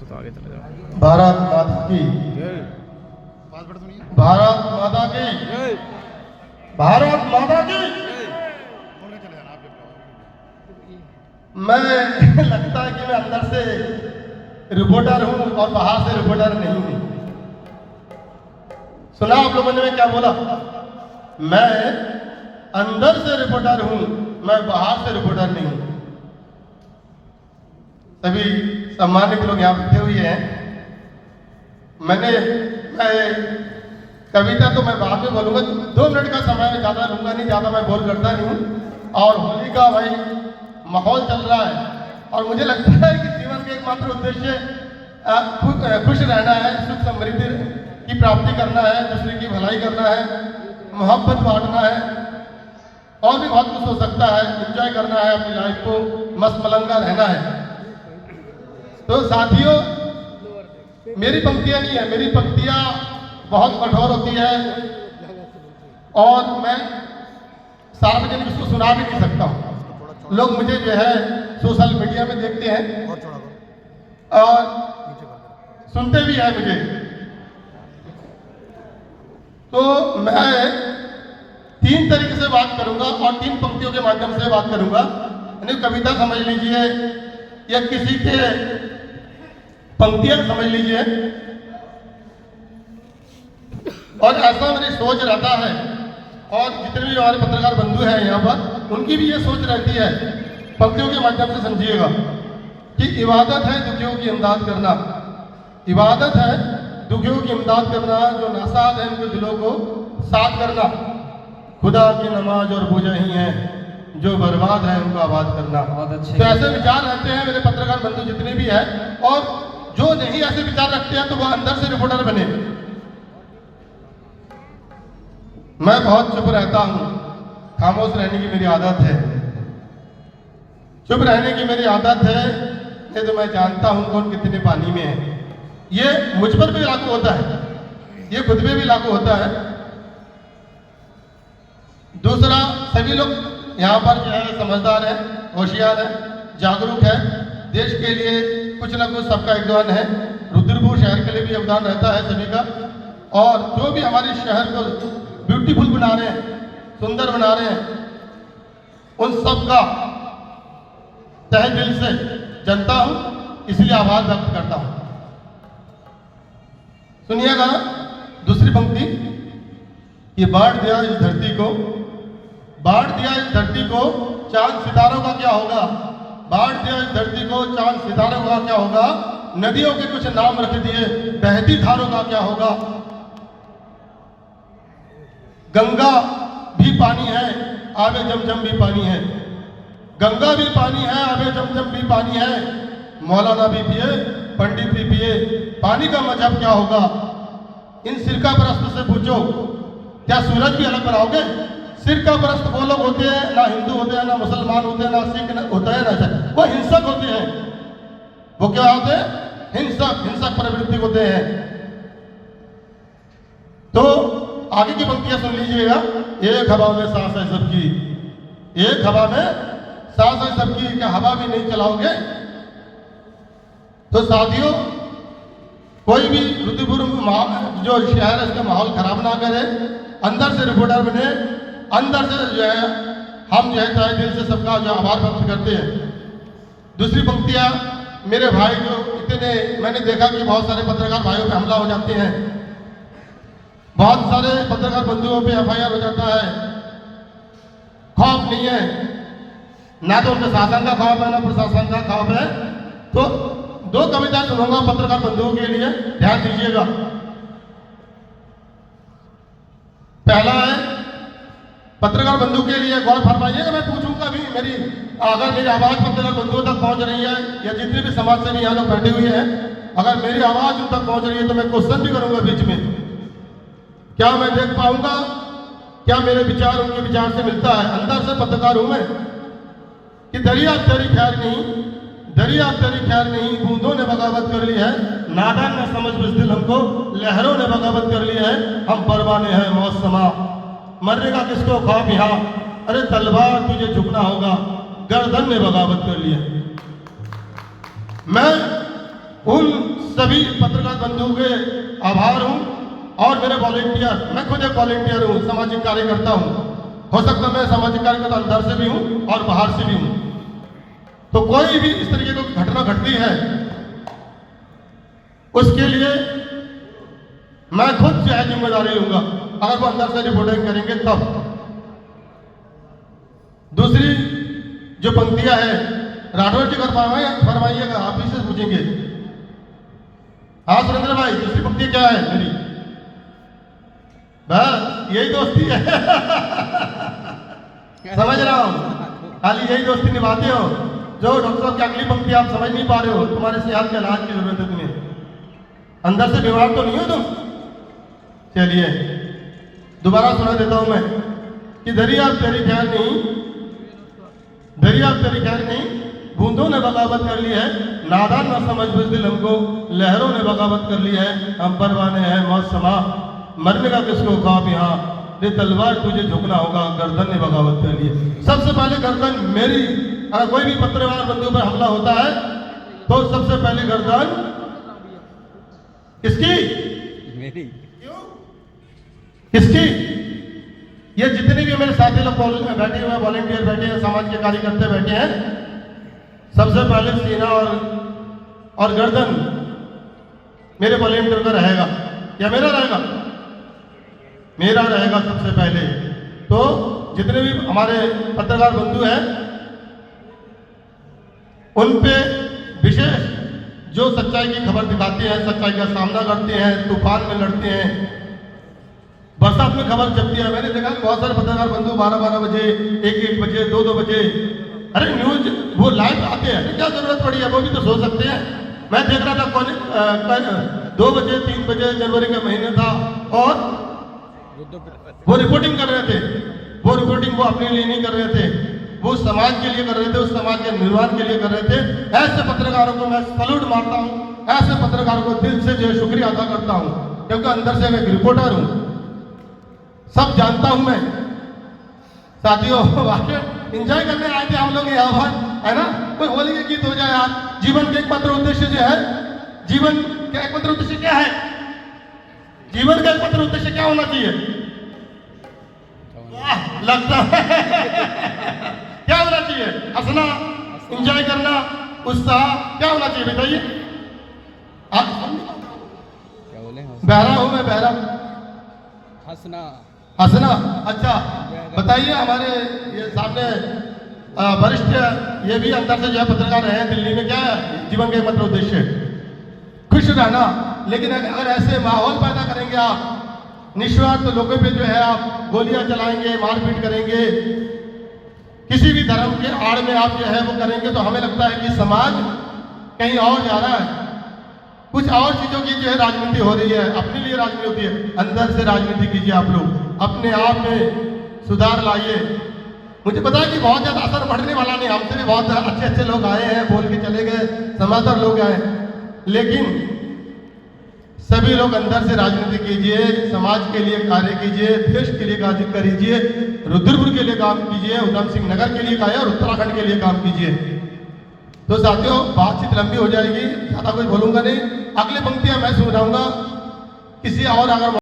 तो आगे चले जाओ। भारत माता की, भारत माता की, भारत माता की। मैं लगता है कि मैं अंदर से रिपोर्टर हूं और बाहर से रिपोर्टर नहीं हूं। सुना आप लोगों ने मैं क्या बोला? मैं अंदर से रिपोर्टर हूं, मैं बाहर से रिपोर्टर नहीं हूं। सभी सम्मानित लोग यहाँ बैठे हुए हैं। मैं कविता तो मैं बाद में बोलूंगा, 2 मिनट का समय मैं ज़्यादा लूंगा नहीं, ज़्यादा मैं बोल करता नहीं हूँ। और होली का भाई माहौल चल रहा है और मुझे लगता है कि जीवन का एकमात्र उद्देश्य खुश रहना है, सुख समृद्धि की प्राप्ति करना है, दूसरे की भलाई करना है, मोहब्बत बांटना है और भी बहुत कुछ हो सकता है। एंजॉय करना है, अपनी लाइफ को मस्त मलंगा रहना है। तो साथियों, मेरी पंक्तियां नहीं है, मेरी पंक्तियां बहुत कठोर होती है और मैं सार्वजनिक इसको सुना भी नहीं सकता हूँ। लोग मुझे जो है सोशल मीडिया में देखते हैं और सुनते भी हैं मुझे। तो मैं 3 तरीके से बात करूंगा और 3 पंक्तियों के माध्यम से बात करूंगा। यानी कविता समझ लीजिए या किसी के पंक्तियां समझ लीजिए। और ऐसा मेरी सोच रहता है और जितने भी हमारे पत्रकार बंधु हैं यहाँ पर, उनकी भी ये सोच रहती है। पंक्तियों के माध्यम से समझिएगा कि इबादत है दुखियों की इमदाद करना, इबादत है दुखियों की इमदाद करना, जो नासाद है उनके दिलों को साथ करना। खुदा की नमाज और पूजा ही है, जो बर्बाद है उनको आबाद करना। तो ऐसे विचार रहते हैं मेरे पत्रकार बंधु जितने भी हैं, और जो नहीं ऐसे विचार रखते हैं तो वो अंदर से रिपोर्टर बने। मैं बहुत चुप रहता हूं, खामोश रहने की मेरी आदत है, चुप रहने की मेरी आदत है। नहीं तो मैं जानता हूं कौन कितने पानी में है। ये मुझ पर भी लागू होता है, ये खुद पे भी लागू होता है। दूसरा, सभी लोग यहाँ पर जो है समझदार है, होशियार है, जागरूक है। देश के लिए कुछ ना कुछ सबका योगदान है। रुद्रपुर शहर के लिए भी योगदान रहता है सभी का। और जो भी हमारे शहर को ब्यूटीफुल बना रहे हैं, सुंदर बना रहे हैं, उन सब का तहे दिल से जनता हूं, इसलिए आभार व्यक्त करता हूं। सुनिएगा दूसरी पंक्ति। ये बांट दिया इस धरती को, बांट दिया इस धरती को, चांद सितारों का क्या होगा? बांट दिया इस धरती को, चांद सितारों का क्या होगा? नदियों के कुछ नाम रख दिए, बहती धारों का क्या होगा? गंगा भी पानी है, आबे जमजम भी पानी है। गंगा भी पानी है, आबे जमजम भी पानी है। मौलाना भी पिए, पंडित भी पिए, पानी का मजहब क्या होगा? इन सिरका परस्त से पूछो, क्या सूरज भी अलग बनाओगे? सिरका परस्त वो लोग होते हैं, ना हिंदू होते हैं, ना मुसलमान होते हैं, ना सिख होता है, ना वो हिंसक होते हैं। वो क्या होते हैं? हिंसक, हिंसक प्रवृत्ति होते हैं। तो आगे की पंक्तियां सुन लीजिएगा। एक हवा में सांस है सबकी, एक हवा में सांस है सबकी, क्या हवा भी नहीं चलाओगे? तो साथियों, कोई भी रुद्रपुर जो शहर है उसका माहौल खराब ना करे, अंदर से रिपोर्टर बने, अंदर से जो है हम जो है तहे दिल से सबका जो आभार व्यक्त करते हैं। दूसरी पंक्तियां, मेरे भाई जो इतने, मैंने देखा कि बहुत सारे पत्रकार भाइयों पे हमला हो जाते हैं, बहुत सारे पत्रकार बंधुओं पे FIR हो जाता है। खौफ नहीं है, ना तो उनके शासन का खौफ है, ना प्रशासन का खौफ है। तो 2 कविता सुनूंगा पत्रकार बंधुओं के लिए, ध्यान दीजिएगा। पहला है पत्रकार बंधु के लिए, गौर फरमाइएगा। मैं पूछूंगा भी, अगर मेरी आवाज पत्रकार बंधुओं तक पहुंच रही है, या जितने भी समाज सेवी यहाँ लोग बैठे हुए हैं, अगर मेरी आवाज उन तक पहुंच रही है तो मैं क्वेश्चन भी करूंगा बीच में। क्या मैं देख पाऊंगा? क्या मेरे विचार उनके विचार से मिलता है? अंदर से पत्रकार हूं मैं कि दरिया तेरी खैर नहीं, दरिया तेरी खैर नहीं, बूंदों ने बगावत कर ली है, नादान न समझ बुज़दिल हमको, लहरों ने बगावत कर ली है, हम परवाने हैं मौत समा, मरने का किसको खौफ यहाँ, अरे तलवार तुझे झुकना होगा, गर्दन ने बगावत कर ली है। मैं उन सभी पत्रकार बंधुओं के आभार हूँ। और मेरे वॉलेंटियर, मैं खुद एक वॉलेंटियर हूँ, सामाजिक कार्यकर्ता हूँ। हो सकता है मैं सामाजिक कार्यकर्ता अंदर से भी हूँ और बाहर से भी हूँ। तो कोई भी इस तरीके की घटना घटती है उसके लिए मैं खुद जो है जिम्मेदारी लूंगा, अगर वो अंदर से रिपोर्टिंग करेंगे तब। दूसरी जो पंक्तियां है राठौर जी फरमाइएगा, आप ही से पूछेंगे। हाँ सुरेंद्र भाई, दूसरी पंक्ति क्या है मेरी? बस यही दोस्ती है। समझ रहा हूं, खाली यही दोस्ती निभाते हो। जो डॉक्टर साहब की अगली पंक्ति आप समझ नहीं पा रहे हो, तुम्हारे सेहत के इलाज की जरूरत है तुम्हें, अंदर से बीमार तो नहीं हो तुम। चलिए दोबारा सुना देता हूं मैं कि दरिया तेरी खैर नहीं, दरिया तेरी खैर नहीं, बूंदों ने बगावत कर ली है, नादान न समझ बुज़दिल हमको, लहरों ने बगावत कर ली है, हम परवाने हैं मौत समा, मरने का किसको ख्वाब यहाँ, ये तलवार तुझे झुकना होगा, गर्दन ने बगावत कर ली है। सबसे पहले गर्दन मेरी, अगर कोई भी पत्रकार बंधु पर हमला होता है तो सबसे पहले गर्दन किसकी? मेरी। क्यों? किसकी? ये जितने भी मेरे साथी लोग बैठे हुए, वॉलेंटियर बैठे हैं, समाज के कार्यकर्ता बैठे हैं, सबसे पहले सीना और गर्दन मेरे वॉलेंटियर का रहेगा या मेरा रहेगा? मेरा रहेगा सबसे पहले। तो जितने भी हमारे पत्रकार बंधु हैं उन पे विशेष जो सच्चाई की खबर दिखाते हैं, सच्चाई का सामना करते हैं, तूफान में लड़ते हैं, बरसात में खबर छपती है। मैंने देखा बहुत सारे पत्रकार बंधु 12-12 बजे, 1-1 बजे, 2-2 बजे, अरे न्यूज वो लाइव आते हैं, क्या जरूरत पड़ी है? वो भी तो सो सकते हैं। मैं देख रहा था 2 बजे 3 बजे जनवरी का महीने था और वो रिपोर्टिंग कर रहे थे। वो रिपोर्टिंग वो अपने लिए नहीं कर रहे थे, वो समाज के लिए कर रहे थे, उस समाज के निर्माण के लिए कर रहे थे। ऐसे पत्रकारों को मैं सैल्यूट मारता हूँ, ऐसे पत्रकारों को दिल से जो शुक्रिया अदा करता हूँ, क्योंकि अंदर से मैं एक रिपोर्टर हूँ, सब जानता हूँ मैं। साथियों एंजॉय करने आए थे हम लोग यहाँ पर, है ना? कोई होली के गीत हो जाए यार। जीवन का एकमात्र उद्देश्य जो है, जीवन का एकमात्र उद्देश्य क्या है? जीवन का एकमात्र उद्देश्य क्या होना चाहिए? लगता है क्या होना चाहिए? हंसना, एंजॉय करना, उत्साह, क्या होना चाहिए बताइए? क्या बोले? बहरा हूं मैं, बहरा। हंसना, हंसना। अच्छा बताइए, हमारे ये सामने वरिष्ठ ये भी अंदर से जो है पत्रकार रहे हैं दिल्ली में, क्या है जीवन का एकमात्र उद्देश्य? खुश रहना। लेकिन अगर ऐसे माहौल पैदा करेंगे आप, निस्वार्थ लोगों पे जो है आप गोलियां चलाएंगे, मारपीट करेंगे, किसी भी धर्म के आड़ में आप जो है वो करेंगे, तो हमें लगता है कि समाज कहीं और जा रहा है, कुछ और चीजों की जो है राजनीति हो रही है, अपने लिए राजनीति होती है। अंदर से राजनीति कीजिए आप लोग, अपने आप में सुधार लाइए। मुझे पता है कि बहुत ज्यादा असर पड़ने वाला नहीं, हमसे भी बहुत अच्छे अच्छे लोग आए हैं, बोल के चले गए, समाचार लोग आए, लेकिन सभी लोग अंदर से राजनीति कीजिए, समाज के लिए कार्य कीजिए, देश के लिए कार्य कीजिए, रुद्रपुर के लिए काम कीजिए, उधम सिंह नगर के लिए कार्य और उत्तराखंड के लिए काम कीजिए। तो साथियों बातचीत लंबी हो जाएगी, ज्यादा कुछ बोलूंगा नहीं। अगली पंक्तियां मैं सुनाऊंगा, किसी और अगर